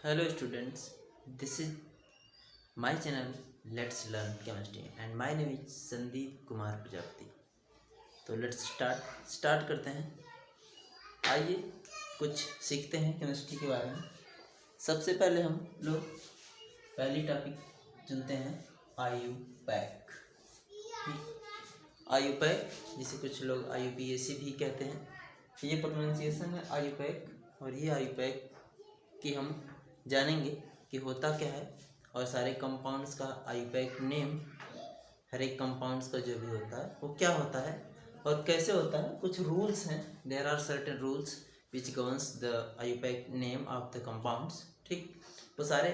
Hello students, this is my channel Let's Learn Chemistry and my name is Sandeep Kumar Prajapati. तो let's start करते हैं। आइए कुछ सीखते हैं केमिस्ट्री के बारे में। सबसे पहले हम लोग पहली टॉपिक चुनते हैं आयुपैक। आयुपैक जिसे कुछ लोग IUPAC भी कहते हैं, ये प्रोनाउंसिएशन है आयुपैक। और ये आयुपैक कि हम जानेंगे कि होता क्या है और सारे कंपाउंड्स का आयुपैक नेम, हर एक कंपाउंड्स का जो भी होता है वो क्या होता है और कैसे होता है। कुछ रूल्स हैं, there are certain rules which governs the IUPAC name of the compounds. ठीक, वो सारे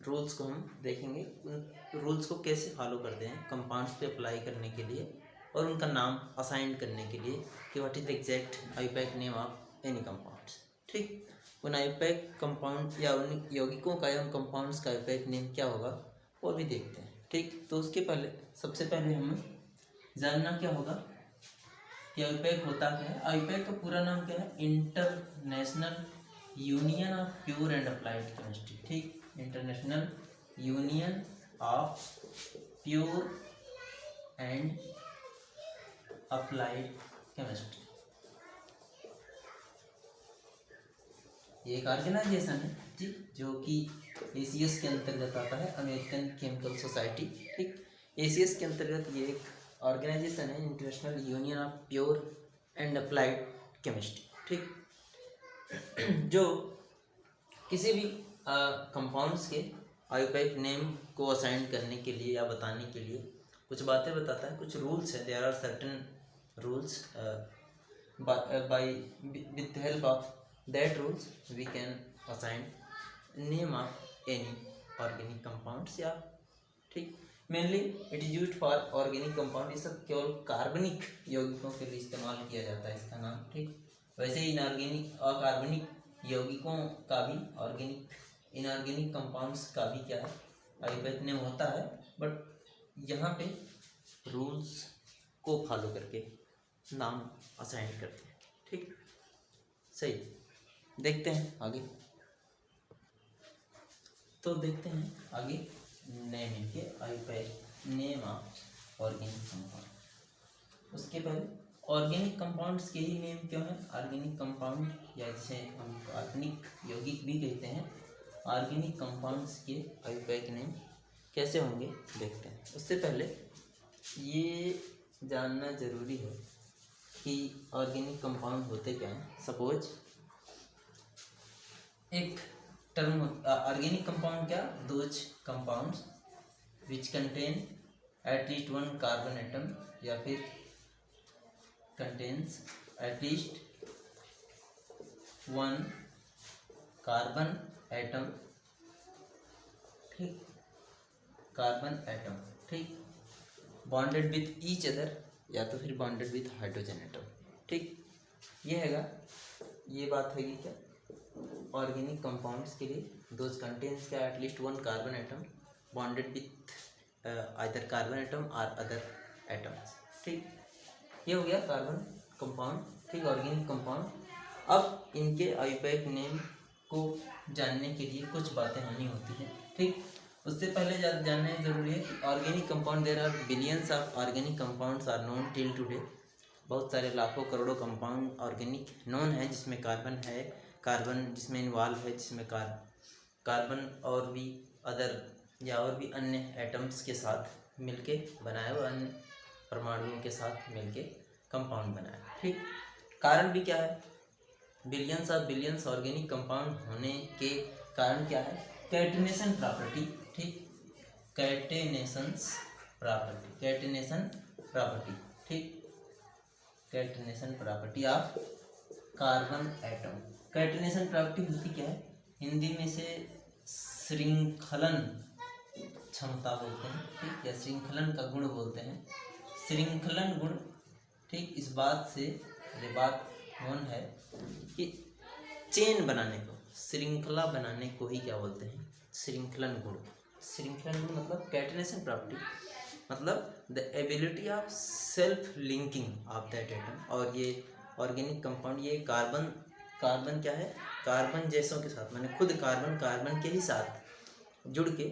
रूल्स को हम देखेंगे, उन रूल्स को कैसे फॉलो करते हैं कंपाउंड्स पे अप्लाई करने के लिए और उनका नाम असाइन करने के लिए कि what is the exact IUPAC name of any compounds. ठीक, उन आयुपैक कंपाउंड या उन यौगिकों का या उन कंपाउंड्स का आयुपैक नेम क्या होगा वो भी देखते हैं। ठीक, तो उसके पहले सबसे पहले हमें जानना क्या होगा कि आयुपैक होता क्या है। आयुपैक का पूरा नाम क्या है? International union of pure and applied chemistry. ठीक, international union of pure and applied chemistry. ये एक ऑर्गेनाइजेशन है जी, जो कि ACS के अंतर्गत आता है, अमेरिकन केमिकल सोसाइटी। ठीक, ACS के अंतर्गत ये एक ऑर्गेनाइजेशन है, international union of pure and applied chemistry. ठीक, जो किसी भी कंपाउंड्स के आयुपैक नेम को असाइन करने के लिए या बताने के लिए कुछ बातें बताता है, कुछ रूल्स है। There are certain rules by with the help of that rules we can assign name of any organic compounds। या ठीक, mainly it is used for organic compound। ये सब केवल कार्बनिक यौगिकों के लिए इस्तेमाल किया जाता है इसका नाम। ठीक, वैसे ही इनऑर्गेनिक अकार्बनिक यौगिकों का भी इनऑर्गेनिक कंपाउंड्स का भी क्या है आयुपैक नेम होता है, बट यहाँ पे रूल्स को फॉलो करके नाम असाइन करते हैं। ठीक, सही, देखते हैं आगे। तो देखते हैं आगे नेम इनके IUPAC name of organic compound. उसके पहले ऑर्गेनिक कंपाउंड्स के ही नेम क्यों है? ऑर्गेनिक कंपाउंड या जिसे हम कार्बनिक यौगिक भी कहते हैं, ऑर्गेनिक कंपाउंड्स के आयुपैक नेम कैसे होंगे देखते हैं। उससे पहले ये जानना जरूरी है कि ऑर्गेनिक कंपाउंड होते क्या हैं। सपोज एक टर्म ऑर्गेनिक कंपाउंड क्या? Those compounds which contain at least one carbon atom या फिर contains at least one carbon atom. ठीक, कार्बन एटम। ठीक, बॉन्डेड विथ ईच अदर या तो फिर बॉन्डेड विथ हाइड्रोजन एटम। ठीक, ये हैगा, ये बात हैगी क्या ऑर्गेनिक कंपाउंड्स के लिए। दोज कंटेन्स क्या? At least one carbon atom bonded with either carbon atom और अदर एटम्स। ठीक, ये हो गया कार्बन कंपाउंड। ठीक, ऑर्गेनिक कंपाउंड। अब इनके आयुपैक नेम को जानने के लिए कुछ बातें होनी होती हैं। ठीक, उससे पहले जानना जरूरी है कि organic compound, there are billions of organic compounds are known till today. बहुत सारे लाखों करोड़ों कंपाउंड ऑर्गेनिक नोन है जिसमें कार्बन है, कार्बन जिसमें इन्वॉल्व है, जिसमें कार्बन और भी अदर या और भी अन्य एटम्स के साथ मिलके बनाया हुआ, अन्य परमाणुओं के साथ मिलके कंपाउंड बनाया। ठीक, कारण भी क्या है? बिलियंस ऑर्गेनिक कंपाउंड होने के कारण क्या है? Catenation property. ठीक, कैटिनेशन प्रॉपर्टी। ठीक, catenation property of carbon atom. Catenation property होती क्या है? हिंदी में से श्रृंखलन क्षमता बोलते हैं। ठीक, या श्रृंखलन का गुण बोलते हैं, श्रृंखलन गुण। ठीक, इस बात से ये बात कौन है कि चेन बनाने को, श्रृंखला बनाने को ही क्या बोलते हैं? श्रृंखलन गुण। श्रृंखलन गुण मतलब कैटिनेशन प्रॉपर्टी मतलब the ability of self linking of that atom. और ये ऑर्गेनिक कंपाउंड ये कार्बन कार्बन क्या है, कार्बन जैसों के साथ, माने खुद कार्बन के ही साथ जुड़ के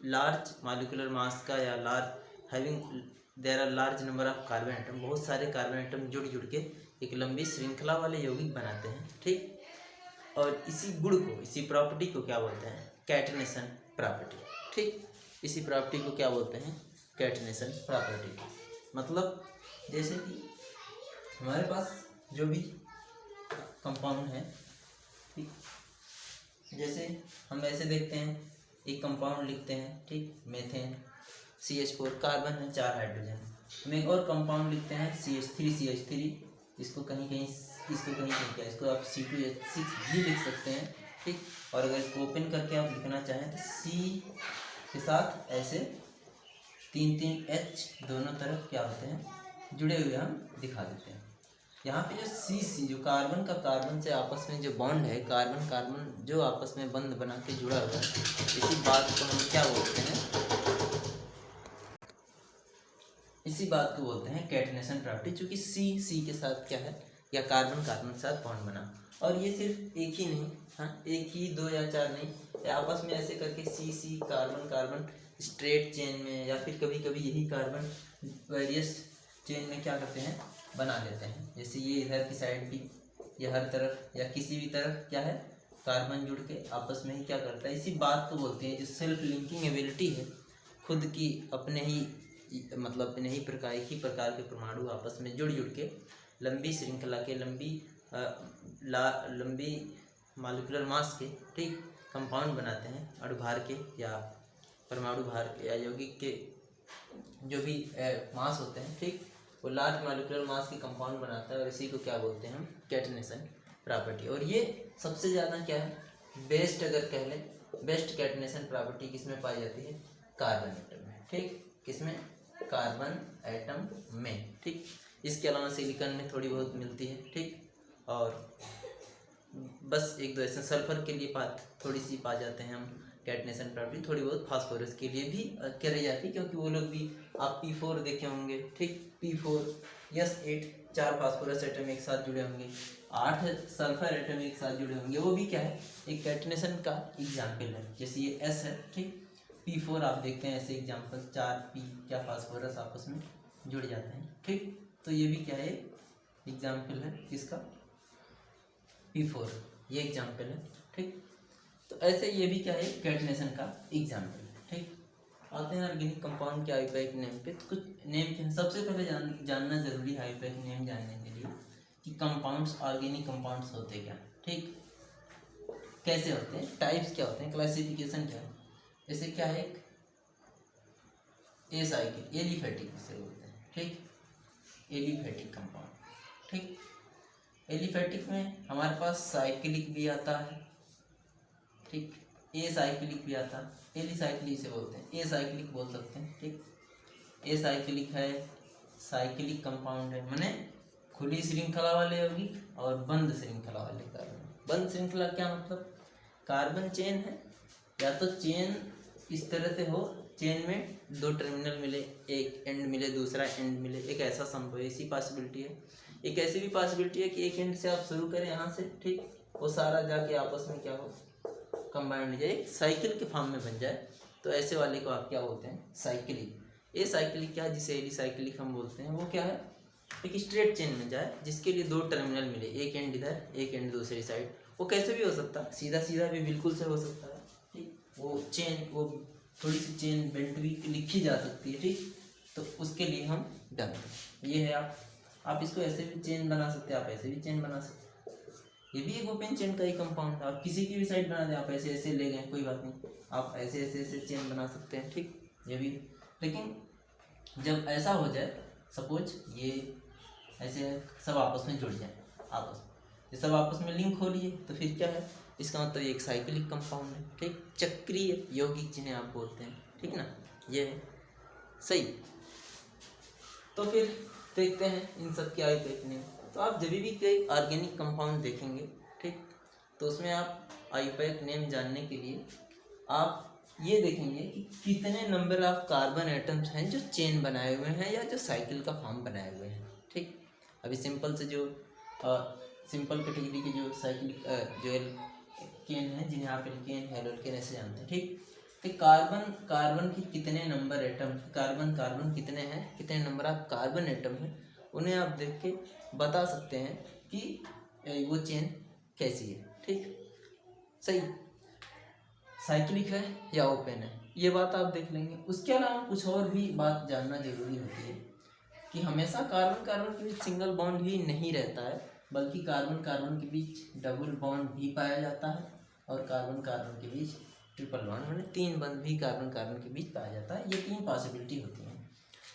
लार्ज मॉलिक्यूलर मास का या large having there are large number of carbon atom, बहुत सारे कार्बन एटम जुड़ के एक लंबी श्रृंखला वाले यौगिक बनाते हैं। ठीक, और इसी गुण को, इसी प्रॉपर्टी को क्या बोलते हैं, कैटनेशन प्रॉपर्टी। ठीक, इसी प्रॉपर्टी को क्या बोलते हैं, कैटनेशन प्रॉपर्टी। मतलब जैसे कि हमारे पास जो भी कंपाउंड है, ठीक, जैसे हम ऐसे देखते हैं, एक कंपाउंड लिखते हैं, ठीक, मेथेन CH4, कार्बन है 4 हाइड्रोजन। हम एक और कंपाउंड लिखते हैं CH3, इसको कहीं कहीं क्या, इसको आप C2H6 भी लिख सकते हैं। ठीक, और अगर इसको ओपन करके आप लिखना चाहें तो C के साथ ऐसे 3 H दोनों तरफ क्या होते हैं, जुड़े हुए हम दिखा देते हैं। यहाँ पे जो C जो कार्बन से आपस में जो बॉन्ड है, कार्बन जो आपस में बंध बना के जुड़ा हुआ है, इसी बात को हम क्या बोलते हैं, इसी बात को बोलते हैं कैटनेशन प्रॉपर्टी। चूँकि C के साथ क्या है, या कार्बन के साथ बॉन्ड बना, और ये सिर्फ एक ही नहीं, हाँ, एक ही 2 या 4 नहीं, या आपस में ऐसे करके C कार्बन स्ट्रेट चेन में, या फिर कभी कभी यही कार्बन वेरियस चेन में क्या करते हैं, बना लेते हैं। जैसे ये इधर की साइड भी, या हर तरफ या किसी भी तरफ क्या है, कार्बन जुड़ के आपस में ही क्या करता है, इसी बात को बोलते हैं, जो सेल्फ लिंकिंग एबिलिटी है, खुद की अपने ही मतलब अपने ही प्रकार के परमाणु आपस में जुड़ के लंबी श्रृंखला के, लंबी मॉलिक्यूलर मास के, ठीक, कंपाउंड बनाते हैं, अणुभार के या परमाणु भार या यौगिक के जो भी मास होते हैं, ठीक, वो लार्ज मॉलिक्यूलर मास के कंपाउंड बनाता है, और इसी को क्या बोलते हैं हम, कैटनेशन प्रॉपर्टी। और ये सबसे ज़्यादा क्या है, बेस्ट अगर कह लें, बेस्ट कैटनेशन प्रॉपर्टी किसमें पाई जाती है, कार्बन एटम में। ठीक, किसमें, कार्बन एटम में। ठीक, इसके अलावा सिलिकॉन में थोड़ी बहुत मिलती है। ठीक, और बस एक दो ऐसे सल्फर के लिए थोड़ी सी पा जाते हैं हम कैटनेशन प्रॉपर्टी, थोड़ी बहुत फास्फोरस के लिए भी करी जाती है, क्योंकि वो लोग भी आप P4 देखे होंगे। ठीक, P4 8 4 फास्फोरस एटम एक साथ जुड़े होंगे, 8 सल्फर एटम एक साथ जुड़े होंगे, वो भी क्या है, एक कैटनेशन का एग्जाम्पल है। जैसे ये S है, ठीक, P4 आप देखते हैं ऐसे एग्जाम्पल, 4 P क्या फास्फोरस आपस में जुड़ जाते हैं। ठीक, तो ये भी क्या है, एग्जाम्पल है किसका, P4, ये एग्जाम्पल है। ठीक, तो ऐसे ये भी क्या है, कैटनेशन का एग्जाम्पल है। ठीक, आते हैं ऑर्गेनिक कंपाउंड के आयुर्वेदिक नेम पे। तो कुछ नेम के सबसे पहले जानना जरूरी है आयुर्वेदिक नेम जानने के लिए कि कंपाउंड्स, ऑर्गेनिक कंपाउंड्स होते क्या। ठीक, कैसे होते हैं, टाइप्स क्या होते हैं, क्लासिफिकेशन क्या है। जैसे क्या है, ए साइकिल, एलिफेटिक से बोलते हैं। ठीक, एलिफेटिक कंपाउंड। ठीक, एलिफेटिक में हमारे पास साइक्लिक भी आता है। ठीक, ए साइक्लिक भी आता है, एलिसाइक्लिक से बोलते हैं, ए साइक्लिक बोल सकते हैं। ठीक, ए साइक्लिक है, साइक्लिक कंपाउंड है, माने खुली श्रृंखला वाले यौगिक और बंद श्रृंखला वाले कार्बन। बंद श्रृंखला क्या मतलब, कार्बन चेन है, या तो चेन इस तरह से हो, चेन में 2 टर्मिनल मिले, एक एंड मिले दूसरा एंड मिले, एक ऐसा संभव है, इसी पॉसिबिलिटी है। एक ऐसी भी पॉसिबिलिटी है कि एक एंड से आप शुरू करें यहाँ से, ठीक, वो सारा जाके आपस में क्या हो, कंबाइंड हो जाए, साइकिल के फॉर्म में बन जाए, तो ऐसे वाले को आप क्या बोलते हैं, साइक्लिक। ये साइक्लिक क्या है, जिसे एलिसाइक्लिक हम बोलते हैं, वो क्या है, एक स्ट्रेट चेन में जाए जिसके लिए 2 टर्मिनल मिले, एक एंड इधर एक एंड दूसरी साइड। वो कैसे भी हो सकता है, सीधा सीधा भी बिल्कुल से हो सकता है। ठीक, वो चेन, वो थोड़ी सी चेन बेल्ट भी लिखी जा सकती है। ठीक, तो उसके लिए हम डालते हैं, ये है आप इसको ऐसे भी चेन बना सकते हैं, आप ऐसे भी चेन बना सकते हैं। ये भी एक ओपन चेन का ही कंपाउंड है, आप किसी की भी साइड बना दें, आप ऐसे ऐसे ले गए कोई बात नहीं, आप ऐसे ऐसे ऐसे चेन बना सकते हैं। ठीक, ये भी, लेकिन जब ऐसा हो जाए, सपोज ये ऐसे सब आपस में जुड़ जाए, ये सब आपस में लिंक हो रही है, तो फिर क्या है, इसका मतलब ये एक साइक्लिक कंपाउंड है। ठीक, चक्रीय यौगिक जिन्हें आप बोलते हैं। ठीक ना, ये है सही। तो फिर देखते हैं इन सब के आयुर्वेदिक नेम। तो आप जब भी कोई ऑर्गेनिक कंपाउंड देखेंगे, ठीक, तो उसमें आप आयुर्वेदिक नेम जानने के लिए आप ये देखेंगे कि कितने नंबर ऑफ कार्बन एटम्स हैं जो चेन बनाए हुए हैं या जो साइकिल का फॉर्म बनाए हुए हैं। ठीक, अभी सिंपल से जो सिंपल कैटेगरी के जो साइक्लिक जो एल्केन है, जिन्हें आप एल्केन हैलोल्केन ऐसे जानते हैं, ठीक। तो कार्बन के कितने नंबर एटम, कार्बन कितने हैं, कितने नंबर ऑफ कार्बन एटम हैं, उन्हें आप देख के बता सकते हैं कि वो चेन कैसी है, ठीक। सही, साइक्लिक है या ओपन है, ये बात आप देख लेंगे। उसके अलावा कुछ और भी बात जानना जरूरी होती है कि हमेशा कार्बन के बीच सिंगल बॉन्ड ही नहीं रहता है, बल्कि कार्बन के बीच डबल बॉन्ड भी पाया जाता है, और कार्बन के बीच ट्रिपल बॉन्ड, मैंने 3 बंध भी कार्बन के बीच पाया जाता है। ये 3 पॉसिबिलिटी होती हैं।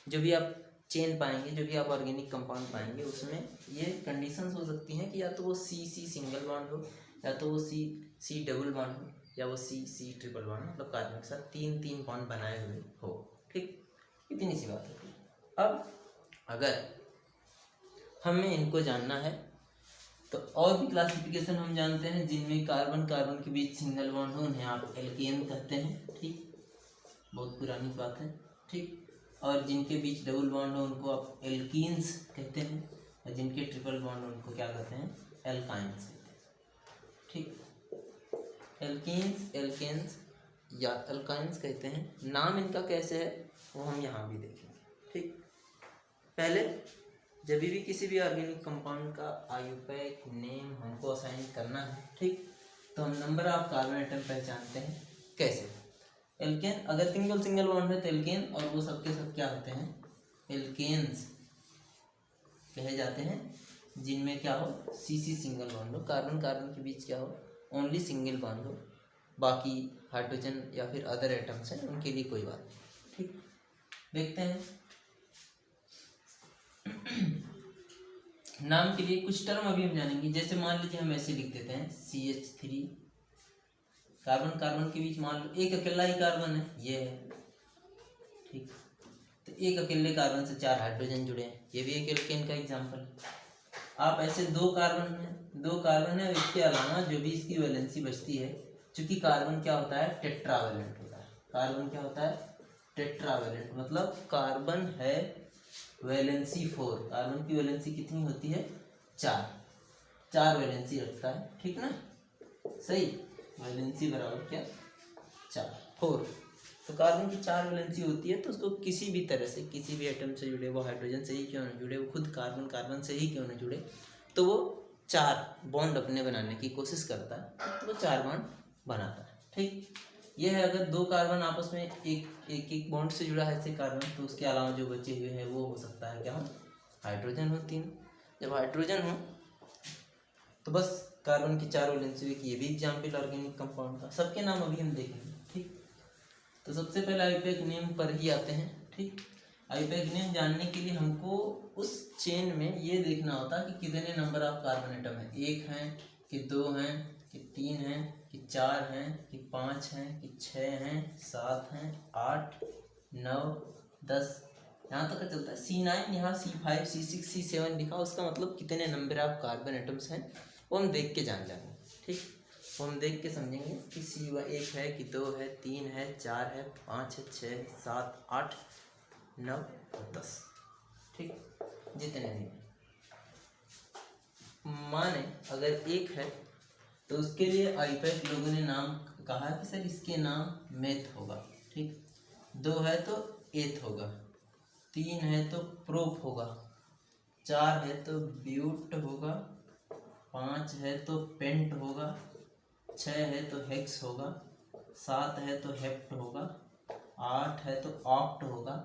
जो भी आप चेन पाएंगे, जो भी आप ऑर्गेनिक कंपाउंड पाएंगे, उसमें ये कंडीशंस हो सकती हैं कि या तो वो सी सिंगल बॉन्ड हो, या तो वो सी डबल बॉन्ड हो, या वो सी ट्रिपल बॉन्ड, मतलब कार्बन के साथ 3 बॉन्ड बनाए हुए हो, ठीक। इतनी सी बात होती है। अब अगर हमें इनको जानना है तो और भी क्लासिफिकेशन हम जानते हैं, जिनमें कार्बन के बीच सिंगल बॉन्ड हो, उन्हें आप एल्केन कहते हैं, ठीक। बहुत पुरानी बात है, ठीक। और जिनके बीच डबल बॉन्ड हो उनको आप एल्कीन्स कहते हैं, और जिनके ट्रिपल बॉन्ड हो उनको क्या कहते हैं, एल्काइंस कहते हैं, ठीक। एल्केन्स या एल्काइंस कहते हैं। नाम इनका कैसे है वो हम यहाँ भी देखेंगे, ठीक। पहले जब भी किसी भी ऑर्गेनिक कंपाउंड का आयुपैक नेम हमको असाइन करना है, ठीक, तो हम नंबर ऑफ कार्बन एटम पहचानते हैं। कैसे? एल्केन, अगर सिंगल बॉन्ड है तो एल्केन, और वो सबके सब क्या होते हैं, एल्केन्स कहे जाते हैं, जिनमें क्या हो, सी सिंगल बॉन्ड हो, कार्बन के बीच क्या हो, ओनली सिंगल बॉन्ड हो, बाकी हाइड्रोजन या फिर अदर एटम्स हैं उनके लिए कोई बात नहीं, ठीक। देखते हैं नाम के लिए कुछ टर्म अभी हम जानेंगे। जैसे मान लीजिए हम ऐसे लिख देते हैं CH3, कार्बन के बीच मान लो एक अकेला ही कार्बन है, ये है, ठीक। तो एक अकेले कार्बन से 4 हाइड्रोजन जुड़े हैं, ये भी एक एल्केन का एग्जांपल है। आप ऐसे 2 कार्बन है, इसके अलावा जो भी इसकी वैलेंसी बचती है, चूंकि कार्बन क्या होता है, टेट्रावैलेंट होता है। कार्बन क्या होता है, टेट्रावैलेंट, मतलब कार्बन है वैलेंसी 4, कार्बन की वैलेंसी कितनी होती है, 4 वैलेंसी रखता है, ठीक ना, सही। वैलेंसी बराबर क्या, 4 तो कार्बन की 4 वैलेंसी होती है, तो उसको किसी भी तरह से, किसी भी एटम से जुड़े, वो हाइड्रोजन से ही क्यों ना जुड़े, वो खुद कार्बन से ही क्यों ना जुड़े, तो वो 4 बॉन्ड अपने बनाने की कोशिश करता है, तो वो 4 बॉन्ड बनाता है, ठीक। यह है अगर 2 कार्बन आपस में एक बॉन्ड से जुड़ा है ऐसे कार्बन, तो उसके अलावा जो बचे हुए हैं वो हो सकता है क्या हो, हाइड्रोजन हो 3। जब हाइड्रोजन हो तो बस कार्बन की 4 वैलेंसी की, ये भी एग्जाम्पल ऑर्गेनिक कंपाउंड का। सबके नाम अभी हम देखेंगे, ठीक। तो सबसे पहले आयुपैक नेम पर ही आते हैं, ठीक। आयुपैक नेम जानने के लिए हमको उस चेन में ये देखना होता है कि कितने नंबर ऑफ कार्बन एटम है, 1 है कि 2 हैं कि 3 हैं कि 4 हैं कि 5 हैं कि 6 हैं, 7 हैं, 8, 9, 10, यहाँ तक का चलता है। C9 यहाँ C5 C6 C7 लिखा, उसका मतलब कितने नंबर ऑफ कार्बन एटम्स हैं वो हम देख के जान जाएंगे, ठीक। वो हम देख के समझेंगे कि C1 है कि 2 है, 3 है, 4 है, 5 है, 6 है, 7, 8, 9 और 10, ठीक। जितने भी माने अगर 1 है तो उसके लिए आयुपैक लोगों ने नाम कहा कि सर इसके नाम मेथ होगा, ठीक। 2 है तो एथ होगा, 3 है तो प्रोप होगा, 4 है तो ब्यूट होगा, 5 है तो पेंट होगा, 6 है तो हेक्स होगा, 7 है तो हेप्ट होगा, 8 है तो ऑक्ट होगा,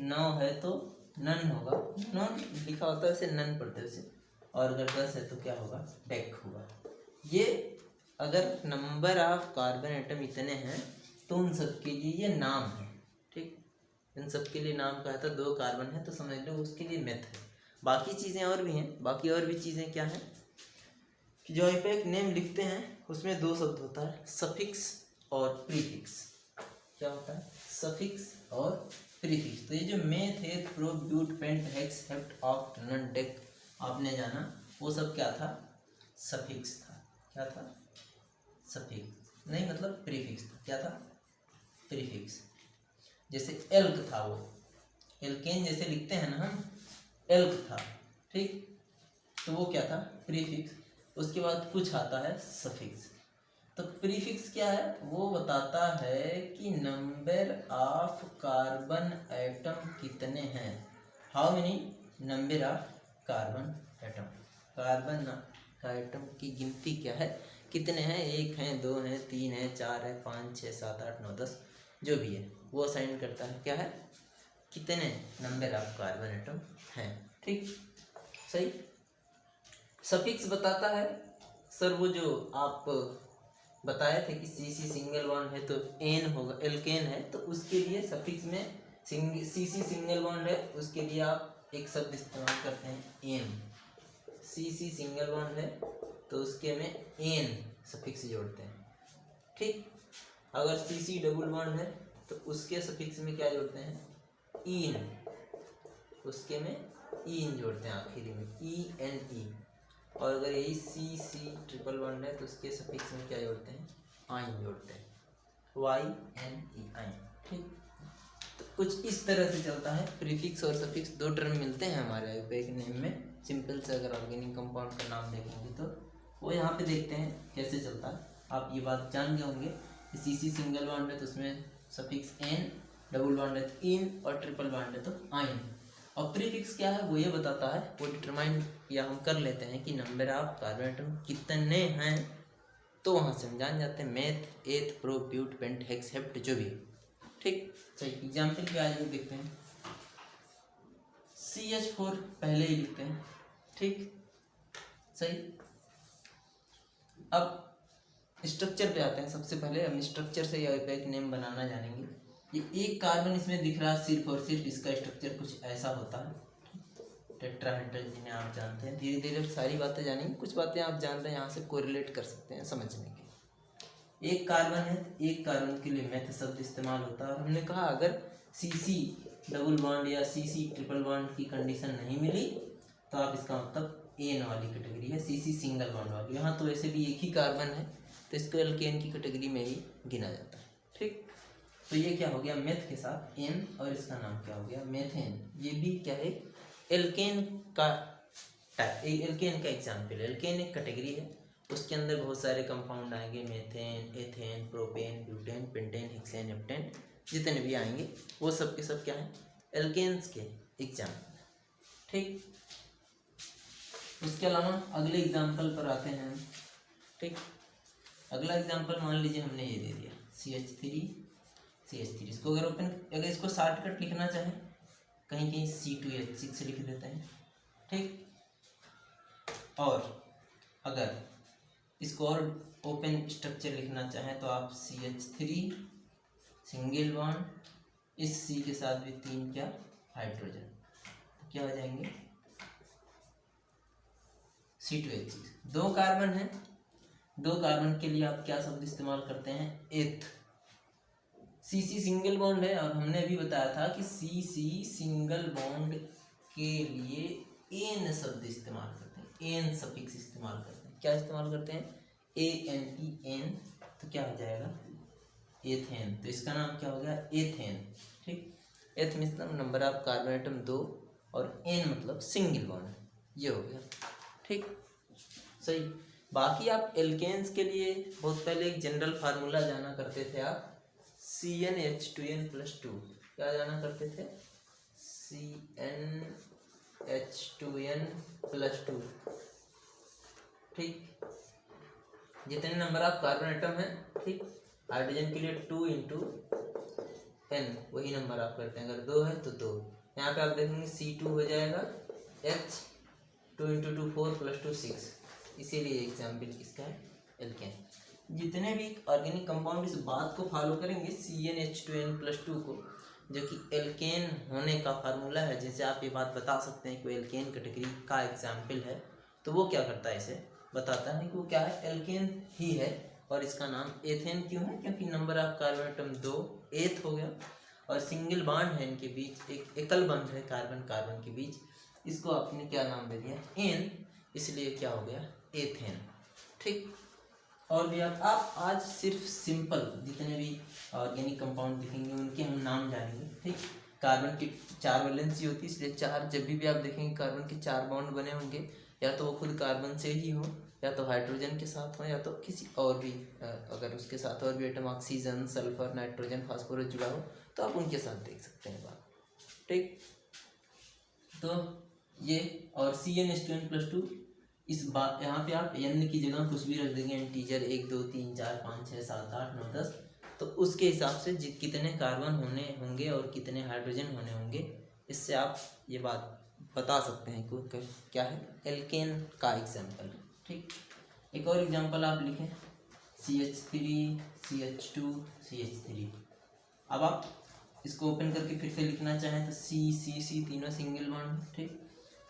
9 है तो नन होगा, नन लिखा होता है वैसे नन पढ़ते वैसे, और अगर 10 है तो क्या होगा, डेक होगा। ये अगर नंबर ऑफ कार्बन एटम इतने हैं तो उन सब के लिए ये नाम है, ठीक। इन सब के लिए नाम कहा था, 2 कार्बन है तो समझ लो उसके लिए मेथ है। बाकी चीज़ें और भी हैं, बाकी और भी चीज़ें क्या हैं कि जो आयुपैक नेम लिखते हैं उसमें 2 शब्द होता है, सफिक्स और प्रीफिक्स। क्या होता है, सफिक्स और प्रीफिक्स। तो ये जो meth, eth, prop, but, pent, hex, hept, oct, non, dec आपने जाना, वो सब क्या था, सफिक्स था। क्या था, सफिक्स नहीं, मतलब प्रीफिक्स था। क्या था, प्रीफिक्स। जैसे एल्क था, वो एल्केन जैसे लिखते हैं ना हम, एल्क था, ठीक। तो वो क्या था, प्रीफिक्स। उसके बाद कुछ आता है सफिक्स। तो प्रीफिक्स क्या है, वो बताता है कि नंबर ऑफ कार्बन एटम कितने हैं, how many number of carbon atom, carbon का एटम की गिनती क्या है, कितने हैं, 1 हैं, 2 हैं, 3 हैं, 4 है, 5, 6, 7, 8, 9, 10 जो भी है वो असाइन करता है क्या है, कितने नंबर ऑफ कार्बन एटम हैं। ठीक, सही। सफिक्स बताता है सर वो जो आप बताए थे कि सीसी सिंगल बॉन्ड है तो एन होगा, एल्केन है तो उसके लिए सफिक्स में सीसी सिंगल बॉन्ड है उसके लिए आप एक शब्द इस्तेमाल करते हैं एन। सीसी सिंगल बॉन्ड है तो उसके में एन सफिक्स जोड़ते हैं। ठीक, अगर सीसी डबल बॉन्ड है तो उसके सफिक्स में क्या जोड़ते हैं, इन, उसके में इन जोड़ते हैं आखिरी में, ई एन ई। और अगर यही सी सी ट्रिपल बॉन्ड है तो उसके सफिक्स में क्या जोड़ते हैं, आइन जोड़ते हैं, वाई एन ई आइन। ठीक, तो कुछ इस तरह से चलता है। प्रीफिक्स और सफिक्स दो टर्म मिलते हैं हमारे एक नेम में। सिंपल से अगर ऑर्गेनिक कंपाउंड का नाम देखेंगे तो वो यहाँ पे देखते हैं कैसे चलता है। आप ये बात जान गए होंगे कि सी सी सिंगल बॉन्ड है तो उसमें सफिक्स एन, डबल बॉन्ड है तो इन और ट्रिपल बॉन्ड है तो आइन। और प्रीफिक्स क्या है वो ये बताता है, वो डिटरमाइन या हम कर लेते हैं कि नंबर ऑफ कार्बन एटम कितने हैं, तो वहाँ से हम जान जाते हैं meth, eth, pro, but, pent, hex, hept जो भी। ठीक, सही। एग्जाम्पल पे आज देखते हैं, CH4 पहले ही लिखते हैं। ठीक, सही। अब स्ट्रक्चर पे आते हैं। सबसे पहले हम स्ट्रक्चर से एक नेम बनाना जानेंगे। ये एक कार्बन इसमें दिख रहा है सिर्फ और सिर्फ, इसका स्ट्रक्चर कुछ ऐसा होता है, टेट्राहेड्रल जिन्हें आप जानते हैं। धीरे धीरे सारी बातें जानेंगे, कुछ बातें आप जान रहे हैं यहाँ से कोरिलेट कर सकते हैं समझने के। एक कार्बन है, एक कार्बन के लिए मेथ शब्द इस्तेमाल होता है। और हमने कहा अगर सीसी डबल बॉन्ड या सीसी ट्रिपल बॉन्ड की कंडीशन नहीं मिली तो आप इसका मतलब एन वाली कैटेगरी है, सीसी सिंगल बॉन्ड वाली। यहाँ तो वैसे भी एक ही कार्बन है तो इसको एल्केन की कैटेगरी में ही गिना जाता है। ठीक, तो ये क्या हो गया मेथ के साथ एन, और इसका नाम क्या हो गया मेथेन। ये भी क्या है, एल्केन का टाइप, एल्केन का एग्जाम्पल। एल्केन एक कैटेगरी है, उसके अंदर बहुत सारे कंपाउंड आएंगे, methane, ethane, propane, butane, pentane, hexane, heptane, जितने भी आएंगे वो सब के सब क्या है, एल्केन्स के एग्जाम्पल। ठीक, उसके अलावा अगले एग्जाम्पल पर आते हैं। ठीक, अगला एग्जाम्पल मान लीजिए हमने ये दे दिया CH3। इसको अगर इसको शॉर्टकट लिखना चाहें कहीं कहीं C2H6 लिख देते हैं। ठीक, और अगर इसको और ओपन स्ट्रक्चर लिखना चाहें तो आप CH3 सिंगल बॉन्ड, इस C के साथ भी 3 क्या हाइड्रोजन, क्या हो जाएंगे C2H6। 2 कार्बन है, 2 कार्बन के लिए आप क्या शब्द इस्तेमाल करते हैं, एथ। सीसी सिंगल बॉन्ड है और हमने भी बताया था कि सीसी सिंगल बॉन्ड के लिए एन शब्द इस्तेमाल करते हैं, एन सफिक्स इस्तेमाल करते हैं। क्या इस्तेमाल करते हैं, ANE, एन। तो क्या हो जाएगा एथेन, तो इसका नाम क्या हो गया एथेन। ठीक, एथ मतलब नंबर ऑफ कार्बन एटम 2 और एन मतलब सिंगल बॉन्ड, ये हो गया। ठीक, सही। बाकी आप एल्केन्स के लिए बहुत पहले एक जनरल फार्मूला जाना करते थे आप, CnH2n+2। क्या जाना करते थे, CnH2n+2। ठीक, जितने नंबर ऑफ कार्बन एटम है, ठीक, हाइड्रोजन के लिए 2 × n वही नंबर आप करते हैं। अगर 2 है तो 2, यहाँ पे आप देखेंगे C2 हो जाएगा H, 2 × 2 4 + 2 6, इसीलिए एग्जाम्पल किसका है, एल्केन। जितने भी ऑर्गेनिक कंपाउंड इस बात को फॉलो करेंगे CnH2n+2 को, जो कि एल्केन होने का फार्मूला है, जैसे आप ये बात बता सकते हैं कि एल्केन कैटेगरी का एग्जाम्पल है, तो वो क्या करता है, इसे बताता है कि वो क्या है, एल्केन ही है। और इसका नाम एथेन क्यों है, क्योंकि नंबर ऑफ कार्बन एटम 2 एथ हो गया और सिंगल बॉन्ड है इनके बीच, एक एकल बंध है कार्बन कार्बन के बीच, इसको आपने क्या नाम दे दिया, एन, इसलिए क्या हो गया एथेन। ठीक, और भी आप आज सिर्फ सिंपल जितने भी ऑर्गेनिक कंपाउंड दिखेंगे उनके हम नाम जानेंगे। ठीक, कार्बन की 4 वैलेंसी होती है, इसलिए 4 जब भी आप देखेंगे कार्बन के 4 बॉन्ड बने होंगे, या तो वो खुद कार्बन से ही हो या तो हाइड्रोजन के साथ हो या तो किसी और भी अगर उसके साथ और भी atom oxygen, sulphur, nitrogen, phosphorus जुड़ा हो तो आप उनके साथ देख सकते हैं बात। ठीक, तो ये और CnH2n+2 इस बात यहाँ पे आप n की जगह कुछ भी रख देंगे, इंटीजर 1 2 3 4 5 6 7 8 9 10, तो उसके हिसाब से कितने कार्बन होने होंगे और कितने हाइड्रोजन होने होंगे, इससे आप ये बात बता सकते हैं कि क्या है एल्केन का एग्जाम्पल। ठीक, एक और एग्जाम्पल आप लिखें CH3 CH2 CH3। अब आप इसको ओपन करके फिर से लिखना चाहें तो C तीनों सिंगल बॉन्ड। ठीक,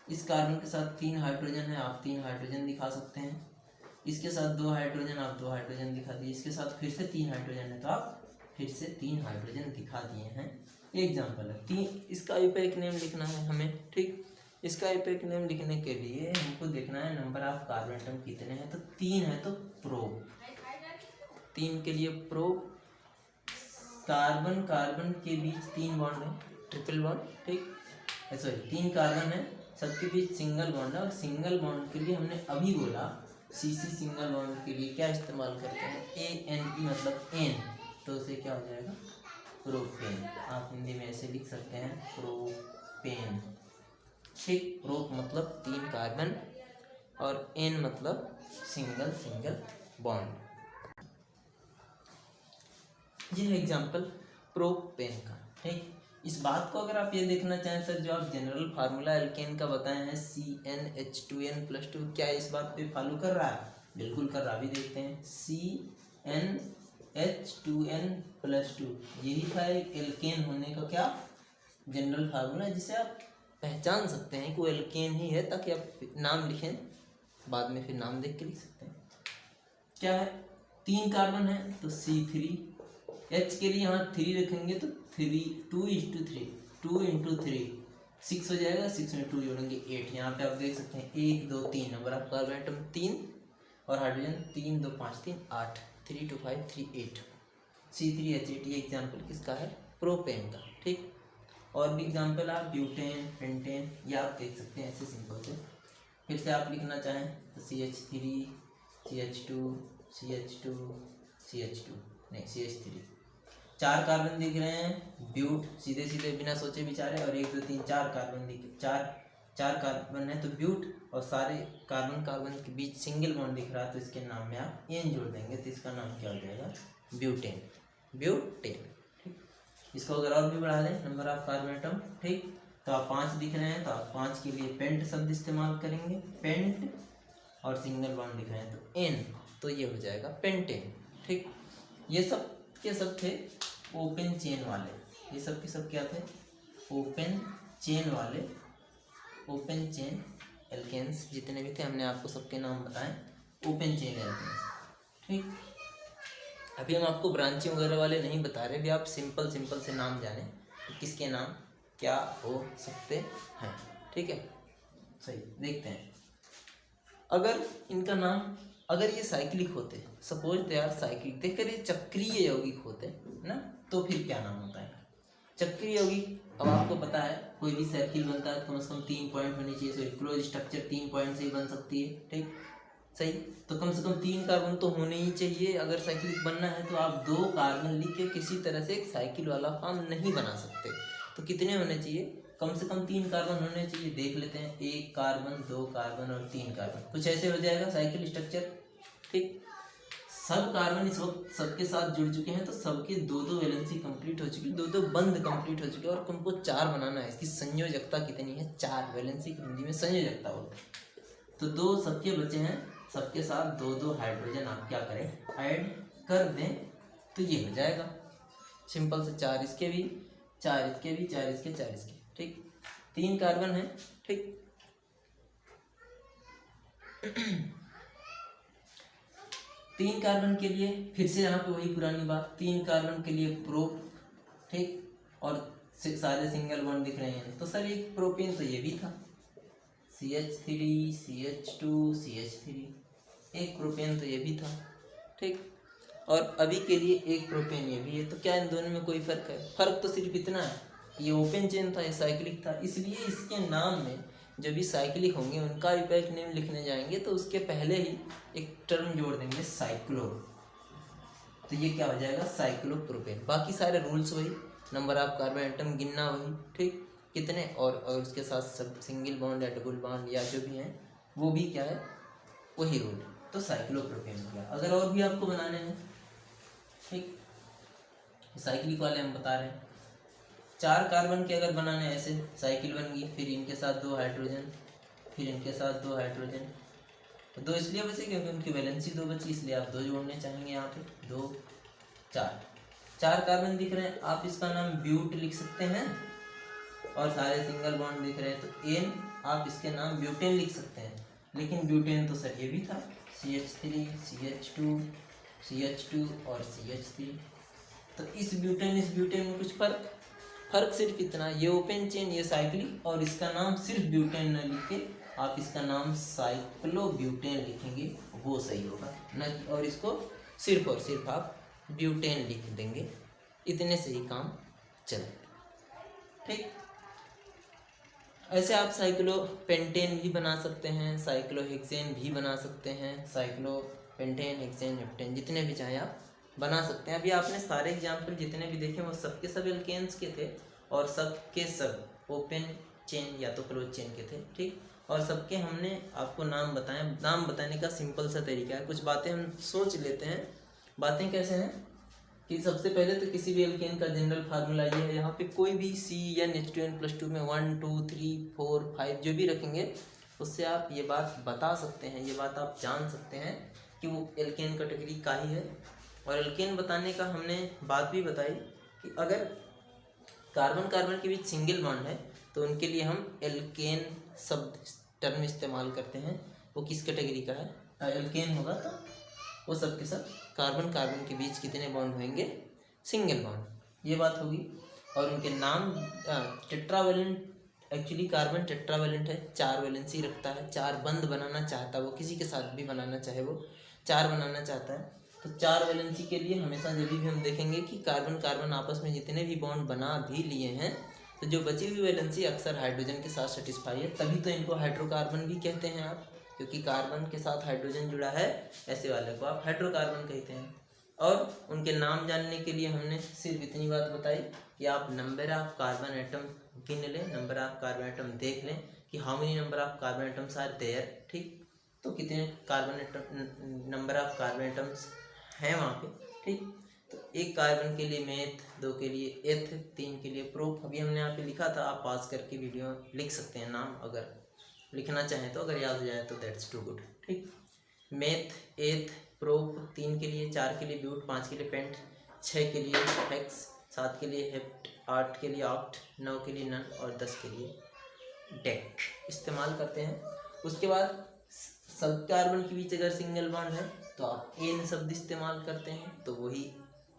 इस कार्बन के साथ 3 हाइड्रोजन है, आप 3 हाइड्रोजन दिखा सकते हैं। इसके साथ 2 हाइड्रोजन, आप 2 हाइड्रोजन दिखा दिए। इसके साथ फिर से 3 हाइड्रोजन है तो आप फिर से 3 हाइड्रोजन दिखा दिए हैं। एग्जाम्पल है 3। इसका यूपैक नेम लिखना है हमें। ठीक, इसका यूपैक नेम लिखने के लिए हमको देखना है नंबर ऑफ कार्बन एटम कितने हैं, तो 3 है तो प्रो 3 के लिए प्रो। कार्बन कार्बन के बीच 3 बॉन्ड है, ट्रिपल बॉन्ड। ठीक, सॉरी 3 कार्बन है, सबके बीच सिंगल बॉन्ड है, और सिंगल बॉन्ड के लिए हमने अभी बोला CC सिंगल बॉन्ड के लिए क्या इस्तेमाल करते हैं, ANP मतलब एन, तो उसे क्या हो जाएगा प्रोपेन। आप हिंदी में ऐसे लिख सकते हैं प्रोपेन। ठीक, प्रो मतलब 3 कार्बन और एन मतलब सिंगल सिंगल बॉन्ड। ये है एग्जाम्पल प्रोपेन का। ठीक, इस बात को अगर आप ये देखना चाहें सर जो आप जनरल फार्मूला एल्केन का बताए हैं CnH2n+2, क्या इस बात पे फॉलो कर रहा है? बिल्कुल कर रहा है। अभी देखते हैं CnH2n+2, यही था एक एल्केन होने का क्या जनरल फार्मूला, जिसे आप पहचान सकते हैं कि वो एल्केन ही है, ताकि आप नाम लिखें बाद में फिर नाम देख के लिख सकते हैं। क्या है 3 कार्बन है तो C3, H के लिए यहाँ 3 रखेंगे तो 2:3 2 × 3 6 हो जाएगा, 6 में 2 जोड़ेंगे 8। यहाँ पे आप देख सकते हैं 1 2 3 नंबर ऑफ कार्बन एटम 3 और हाइड्रोजन 3 2 5 3 8 3 2 5 3 8 C3H8। ये एग्जाम्पल किसका है प्रोपेन का। ठीक, और भी एग्जाम्पल आप ब्यूटेन, पेंटेन, ये आप देख सकते हैं ऐसे सिंपल से। फिर से आप लिखना चाहें तो CH3 CH2 CH2 CH2 नहीं CH3। 4 कार्बन दिख रहे हैं, ब्यूट सीधे सीधे बिना सोचे विचारे, और 1 2 3 4 कार्बन दिख 4 कार्बन है तो ब्यूट, और सारे कार्बन कार्बन के बीच सिंगल बॉन्ड दिख रहा है तो इसके नाम में आप एन जोड़ देंगे तो इसका नाम क्या हो जाएगा ब्यूटेन। ब्यूटेन। ठीक, इसको अगर और भी बढ़ा दें नंबर ऑफ कार्बन एटम, ठीक, तो आप 5 दिख रहे हैं तो आप 5 के लिए पेंट शब्द इस्तेमाल करेंगे, पेंट, और सिंगल बॉन्ड दिख रहे हैं तो एन, तो ये हो जाएगा पेंटेन। ठीक, ये सब के सब थे ओपन चेन वाले, ये सब के सब क्या थे ओपन चेन वाले, ओपन चेन एल्केन्स जितने भी थे हमने आपको सबके नाम बताएं, ओपन चेन एल्केन्स। ठीक, अभी हम आपको ब्रांचिंग वगैरह वाले नहीं बता रहे, अभी आप सिंपल सिंपल से नाम जाने कि किसके नाम क्या हो सकते हैं। ठीक है, सही, देखते हैं। अगर इनका नाम, अगर ये साइक्लिक होते, सपोज दे आर साइक्लिक, देखकर ये चक्रीय यौगिक होते ना, तो फिर क्या नाम होता है चक्रीय यौगिक। अब आपको पता है कोई भी सर्किल बनता है कम से कम 3 पॉइंट होनी चाहिए, सॉरी क्लोज स्ट्रक्चर 3 पॉइंट से ही बन सकती है। ठीक, सही, तो कम से कम 3 कार्बन तो होने ही चाहिए। अगर साइक्लिक बनना है तो आप 2 कार्बन लिख के किसी तरह से एक साइकिल वाला फॉर्म नहीं बना सकते, तो कितने होने चाहिए, कम से कम 3 कार्बन होने चाहिए। देख लेते हैं 1 कार्बन 2 कार्बन और 3 कार्बन, कुछ ऐसे हो जाएगा साइकिल स्ट्रक्चर। ठीक, सब कार्बन इस वक्त सबके साथ जुड़ चुके हैं तो सबके 2-2 वैलेंसी कंप्लीट हो चुकी है, 2-2 बंद कंप्लीट हो चुके हैं, और तुमको 4 बनाना है। इसकी संयोजकता कितनी है 4, वैलेंसी की हिंदी में संयोजकता होती है। तो 2 सबके बचे हैं, सबके साथ 2-2 हाइड्रोजन आप क्या करें ऐड कर दें तो ये हो जाएगा सिंपल से 4 इसके भी 4 इसके भी 4 इसके 4 इसके। ठीक, 3 कार्बन है। ठीक, 3 कार्बन के लिए फिर से यहाँ पे वही पुरानी बात, 3 कार्बन के लिए प्रोप। ठीक, और सारे सिंगल बॉन्ड दिख रहे हैं तो सर एक प्रोपेन तो ये भी था CH3 CH2 CH3, एक प्रोपेन तो ये भी था। ठीक, और अभी के लिए एक प्रोपेन ये भी है, तो क्या इन दोनों में कोई फर्क है? फर्क तो सिर्फ इतना है, ये ओपन चेन था, ये साइक्लिक था, इसलिए इसके नाम में जो भी साइक्लिक होंगे उनका यूपैक नेम लिखने जाएंगे तो उसके पहले ही एक टर्म जोड़ देंगे साइक्लो, तो ये क्या हो जाएगा साइक्लोप्रोपेन। बाकी सारे रूल्स वही, नंबर ऑफ कार्बन एटम गिनना वही, ठीक, कितने, और उसके साथ सब सिंगल बॉन्ड या डबल बॉन्ड या जो भी हैं वो भी क्या है वही रूल, तो साइक्लोप्रोपेन हो गया। अगर और भी आपको बनाने हैं, ठीक, साइक्लिक वाले हम बता रहे हैं, 4 कार्बन के अगर बनाने हैं ऐसे साइकिल बन गई, फिर इनके साथ 2 हाइड्रोजन, फिर इनके साथ 2 हाइड्रोजन, तो 2 इसलिए बचे क्योंकि उनकी वैलेंसी 2 बची, इसलिए आप 2 जोड़ने चाहेंगे यहाँ पे, 2 4 कार्बन दिख रहे हैं, आप इसका नाम ब्यूट लिख सकते हैं, और सारे सिंगल बॉन्ड दिख रहे हैं तो एन, आप इसके नाम ब्यूटेन लिख सकते हैं। लेकिन ब्यूटेन तो सर ये भी था, CH3 CH2 CH2 और CH3, तो इस ब्यूटेन में कुछ फर्क सिर्फ इतना, ये ओपन चेन ये साइक्लिक, और इसका नाम सिर्फ ब्यूटेन न लिख के आप इसका नाम साइक्लोब्यूटेन लिखेंगे, वो सही होगा न, और इसको सिर्फ और सिर्फ आप ब्यूटेन लिख देंगे, इतने से ही काम चलेगा, ठीक। ऐसे आप साइक्लोपेंटेन भी बना सकते हैं, साइक्लोहेक्सेन भी बना सकते हैं, साइक्लोपेंटेन हेक्सेन हेप्टेन जितने भी चाहे आप बना सकते हैं। अभी आपने सारे एग्जाम्पल जितने भी देखे वो सबके सब एल्केन्स के थे, और सबके सब ओपन चेन या तो क्लोज चेन के थे, ठीक, और सबके हमने आपको नाम बताए। नाम बताने का सिंपल सा तरीका है, कुछ बातें हम सोच लेते हैं। बातें कैसे हैं कि सबसे पहले तो किसी भी एल्केन का जनरल फार्मूला ये है, यहाँ पे कोई भी CnH2n+2 में 1 2 3 4 5 जो भी रखेंगे उससे आप ये बात बता सकते हैं, ये बात आप जान सकते हैं कि वो एल्केन कैटेगरी का ही है। और एल्केन बताने का हमने बात भी बताई कि अगर कार्बन कार्बन के बीच सिंगल बॉन्ड है तो उनके लिए हम एल्केन शब्द टर्म इस्तेमाल करते हैं। वो किस कैटेगरी का है, एल्केन होगा तो वो सब के सब कार्बन कार्बन के बीच कितने बॉन्ड होंगे, सिंगल बॉन्ड, ये बात होगी। और उनके नाम टेट्रावेलेंट, एक्चुअली कार्बन टेट्रावेलेंट है, 4 वैलेंसी रखता है, 4 बंद बनाना चाहता है वो, किसी के साथ भी बनाना चाहे वो 4 बनाना चाहता है, तो 4 वैलेंसी के लिए हमेशा जब भी हम देखेंगे कि कार्बन कार्बन आपस में जितने भी बॉन्ड बना भी लिए हैं तो जो बची हुई वैलेंसी अक्सर हाइड्रोजन के साथ सेटिस्फाई है, तभी तो इनको हाइड्रोकार्बन भी कहते हैं आप, क्योंकि कार्बन के साथ हाइड्रोजन जुड़ा है, ऐसे वाले को आप हाइड्रोकार्बन कहते हैं। और उनके नाम जानने के लिए हमने सिर्फ इतनी बात बताई कि आप नंबर ऑफ कार्बन एटम गिन लें, नंबर ऑफ कार्बन एटम देख लें कि how many number of carbon atoms are there, ठीक, तो कितने carbon atom number of carbon atoms हैं वहाँ पे, ठीक। तो 1 कार्बन के लिए मेथ, 2 के लिए एथ, 3 के लिए प्रोप, अभी हमने यहाँ पे लिखा था, आप पास करके वीडियो लिख सकते हैं नाम अगर लिखना चाहें तो, अगर याद हो जाए तो दैट्स टू गुड, ठीक। मेथ, एथ, प्रोप 3 के लिए, 4 के लिए ब्यूट, 5 के लिए पेंट, 6 के लिए हेक्स, 7 के लिए हेप्ट, 8 के लिए ऑक्ट, 9 के लिए नन और 10 के लिए डेक इस्तेमाल करते हैं। उसके बाद सब कार्बन के बीच अगर सिंगल बॉन्ड है तो आप एन शब्द इस्तेमाल करते हैं, तो वही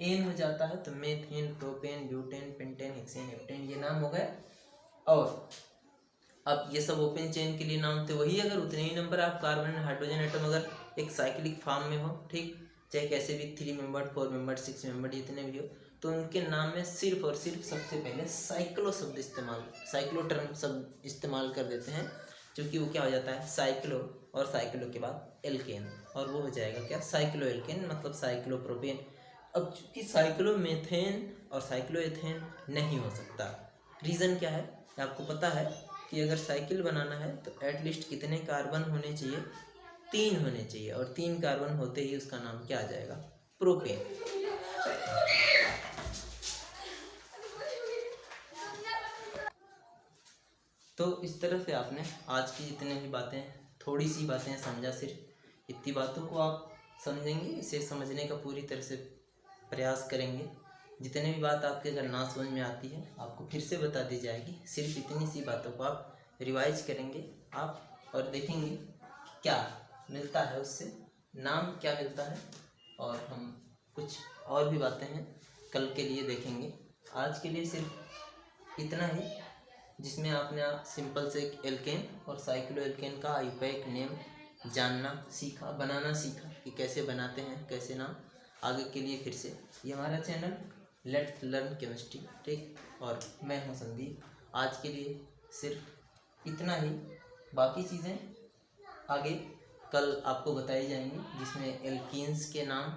एन हो जाता है, तो methane, propane, butane, pentane, hexane, heptane ये नाम हो गए। और अब ये सब ओपन चेन के लिए नाम थे वही, अगर उतने ही number of carbon hydrogen atom अगर एक साइक्लिक फॉर्म में हो, ठीक, चाहे कैसे भी 3 मेंबर 4 मेंबर 6 मेंबर जितने भी हो, तो उनके नाम में सिर्फ और सिर्फ सबसे पहले साइक्लो शब्द इस्तेमाल, साइक्लो टर्म शब्द इस्तेमाल कर देते हैं, क्योंकि वो क्या हो जाता है साइक्लो, और साइक्लो के बाद एल्केन, और वो हो जाएगा क्या साइक्लो एल्केन, मतलब साइक्लोप्रोपेन। अब चूंकि साइक्लोमेथेन और साइक्लोएथेन नहीं हो सकता, रीज़न क्या है आपको पता है कि अगर साइकिल बनाना है तो एटलीस्ट कितने कार्बन होने चाहिए, 3 होने चाहिए, और 3 कार्बन होते ही उसका नाम क्या आ जाएगा, प्रोपेन। तो इस तरह से आपने आज की जितने भी बातें, थोड़ी सी बातें समझा, सिर्फ इतनी बातों को आप समझेंगे, इसे समझने का पूरी तरह से प्रयास करेंगे। जितने भी बात आपके अगर ना समझ में आती है आपको फिर से बता दी जाएगी, सिर्फ इतनी सी बातों को आप रिवाइज करेंगे आप, और देखेंगे क्या मिलता है उससे, नाम क्या मिलता है, और हम कुछ और भी बातें हैं कल के लिए देखेंगे। आज के लिए सिर्फ इतना ही, जिसमें आपने सिंपल से एल्केन और साइक्लो एल्केन का आईयूपैक नेम जानना सीखा, बनाना सीखा कि कैसे बनाते हैं, कैसे नाम। आगे के लिए फिर से ये हमारा चैनल लेट्स लर्न केमिस्ट्री, ठीक, और मैं हूँ संदीप। आज के लिए सिर्फ इतना ही। बाकी चीज़ें आगे कल आपको बताई जाएंगी, जिसमें एल्कीन्स के नाम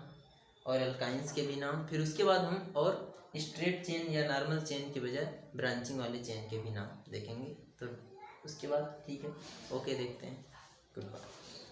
और एल्काइंस के भी नाम, फिर उसके बाद हम और स्ट्रेट चेन या नॉर्मल चेन के बजाय ब्रांचिंग वाले चेन के भी नाम देखेंगे। तो उसके बाद ठीक है, ओके, देखते हैं, गुड बाय।